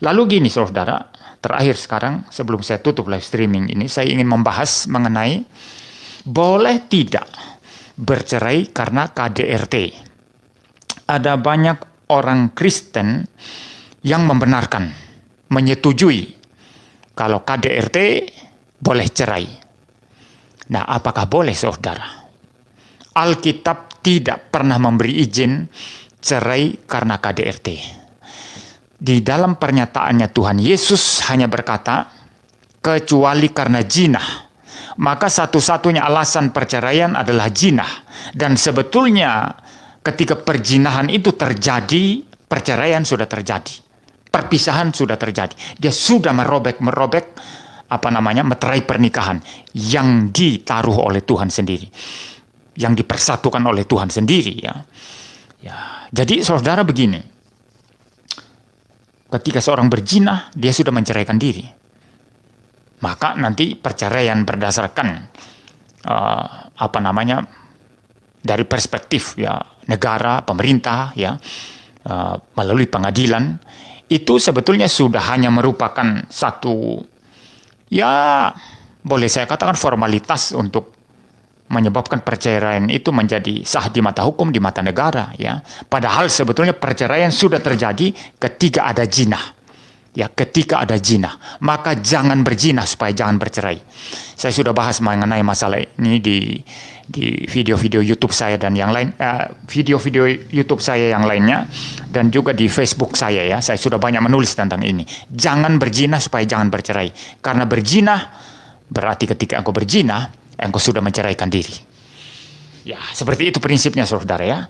Lalu gini saudara, terakhir sekarang sebelum saya tutup live streaming ini, saya ingin membahas mengenai boleh tidak bercerai karena KDRT. Ada banyak orang Kristen yang membenarkan, menyetujui kalau KDRT boleh cerai. Nah, apakah boleh saudara? Alkitab tidak pernah memberi izin cerai karena KDRT. Di dalam pernyataannya Tuhan Yesus hanya berkata, kecuali karena zina. Maka satu-satunya alasan perceraian adalah zina. Dan sebetulnya ketika perzinahan itu terjadi, perceraian sudah terjadi. Perpisahan sudah terjadi. Dia sudah merobek meterai pernikahan yang ditaruh oleh Tuhan sendiri. Yang dipersatukan oleh Tuhan sendiri ya. Jadi saudara begini. Ketika seorang berzina, dia sudah menceraikan diri. Maka nanti perceraian berdasarkan dari perspektif ya negara, pemerintah ya melalui pengadilan itu sebetulnya sudah hanya merupakan satu ya boleh saya katakan formalitas untuk menyebabkan perceraian itu menjadi sah di mata hukum, di mata negara ya. Padahal sebetulnya perceraian sudah terjadi ketika ada zina. Ya, ketika ada zina, maka jangan berzina supaya jangan bercerai. Saya sudah bahas mengenai masalah ini di video-video YouTube saya dan yang lain, video-video YouTube saya yang lainnya dan juga di Facebook saya ya. Saya sudah banyak menulis tentang ini. Jangan berzina supaya jangan bercerai. Karena berzina berarti ketika engkau berzina, engkau sudah menceraikan diri. Ya, seperti itu prinsipnya saudara ya.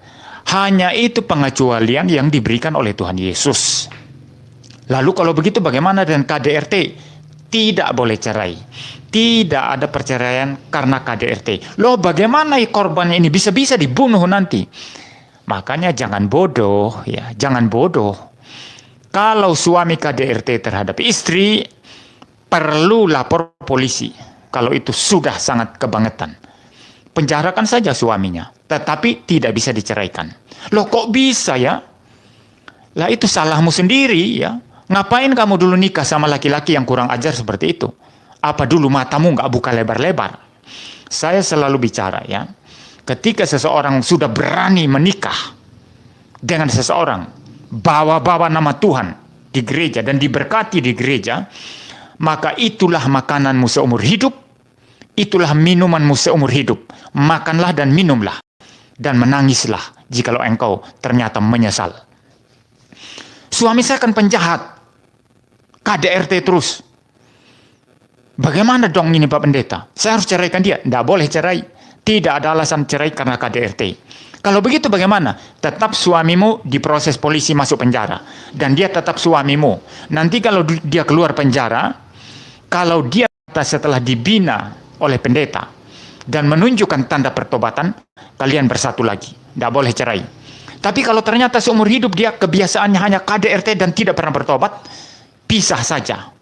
Hanya itu pengecualian yang diberikan oleh Tuhan Yesus. Lalu kalau begitu bagaimana dengan KDRT? Tidak boleh cerai. Tidak ada perceraian karena KDRT. Loh bagaimana korbannya ini bisa-bisa dibunuh nanti? Makanya jangan bodoh ya, jangan bodoh. Kalau suami KDRT terhadap istri, perlu lapor polisi. Kalau itu sudah sangat kebangetan. Penjarakan saja suaminya, tetapi tidak bisa diceraikan. Loh kok bisa ya? Lah itu salahmu sendiri ya. Ngapain kamu dulu nikah sama laki-laki yang kurang ajar seperti itu? Apa dulu matamu nggak buka lebar-lebar? Saya selalu bicara ya. Ketika seseorang sudah berani menikah dengan seseorang, bawa-bawa nama Tuhan di gereja dan diberkati di gereja, maka itulah makananmu seumur hidup, itulah minumanmu seumur hidup. Makanlah dan minumlah, dan menangislah jikalau engkau ternyata menyesal. Suami saya kan penjahat, KDRT terus. Bagaimana dong ini Pak Pendeta? Saya harus ceraikan dia? Tidak boleh cerai. Tidak ada alasan cerai karena KDRT. Kalau begitu bagaimana? Tetap suamimu diproses polisi masuk penjara. Dan dia tetap suamimu. Nanti kalau dia keluar penjara, kalau dia setelah dibina oleh pendeta dan menunjukkan tanda pertobatan, kalian bersatu lagi. Tidak boleh cerai. Tapi kalau ternyata seumur hidup dia kebiasaannya hanya KDRT dan tidak pernah bertobat, pisah saja.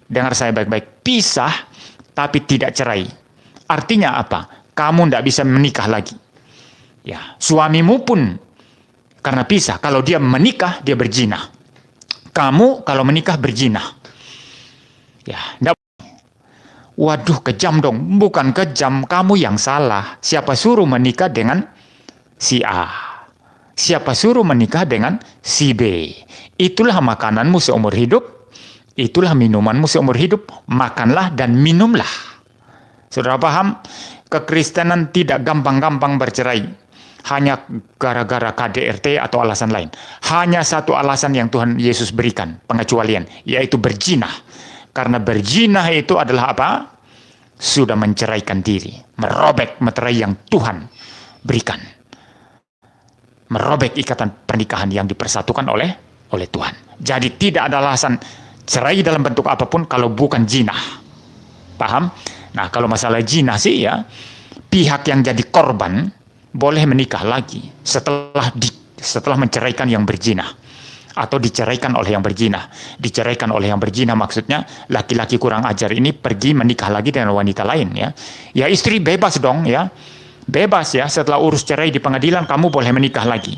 Dengar saya baik-baik. Pisah tapi tidak cerai. Artinya apa? Kamu tidak bisa menikah lagi. Ya, suamimu pun karena pisah. Kalau dia menikah, dia berzina. Kamu kalau menikah berzina. Ya, enggak. Waduh, kejam dong. Bukan kejam, kamu yang salah. Siapa suruh menikah dengan si A? Siapa suruh menikah dengan si B? Itulah makananmu seumur hidup. Itulah minumanmu seumur hidup. Makanlah dan minumlah. Saudara paham? Kekristenan tidak gampang-gampang bercerai. Hanya gara-gara KDRT atau alasan lain. Hanya satu alasan yang Tuhan Yesus berikan. Pengecualian. Yaitu berzina. Karena berzina itu adalah apa? Sudah menceraikan diri. Merobek meterai yang Tuhan berikan. Merobek ikatan pernikahan yang dipersatukan oleh Tuhan. Jadi tidak ada alasan cerai dalam bentuk apapun kalau bukan zina. Paham? Nah, kalau masalah zina sih ya, pihak yang jadi korban boleh menikah lagi setelah menceraikan yang berzina atau diceraikan oleh yang berzina. Diceraikan oleh yang berzina maksudnya laki-laki kurang ajar ini pergi menikah lagi dengan wanita lain ya. Ya istri bebas dong ya. Bebas ya, setelah urus cerai di pengadilan kamu boleh menikah lagi.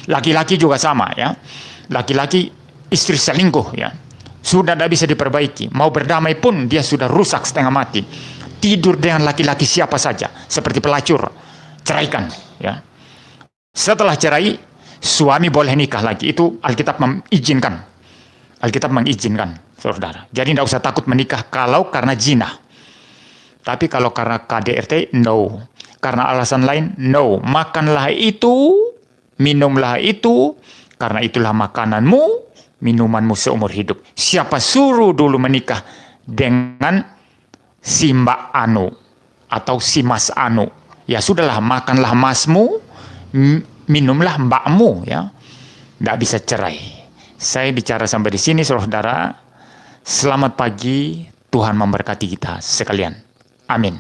Laki-laki juga sama ya. Laki-laki istri selingkuh, ya, sudah tidak bisa diperbaiki. Mau berdamai pun dia sudah rusak setengah mati. Tidur dengan laki-laki siapa saja, seperti pelacur, ceraikan. Ya. Setelah cerai, suami boleh nikah lagi. Itu Alkitab mengizinkan. Alkitab mengizinkan, saudara. Jadi tidak usah takut menikah kalau karena zina. Tapi kalau karena KDRT, no. Karena alasan lain, no. Makanlah itu, minumlah itu, karena itulah makananmu, minumanmu seumur hidup. Siapa suruh dulu menikah dengan si Mbak Anu atau si Mas Anu? Ya sudahlah, makanlah masmu, minumlah mbakmu, ya. Tidak bisa cerai. Saya bicara sampai di sini, saudara. Selamat pagi, Tuhan memberkati kita sekalian. Amin.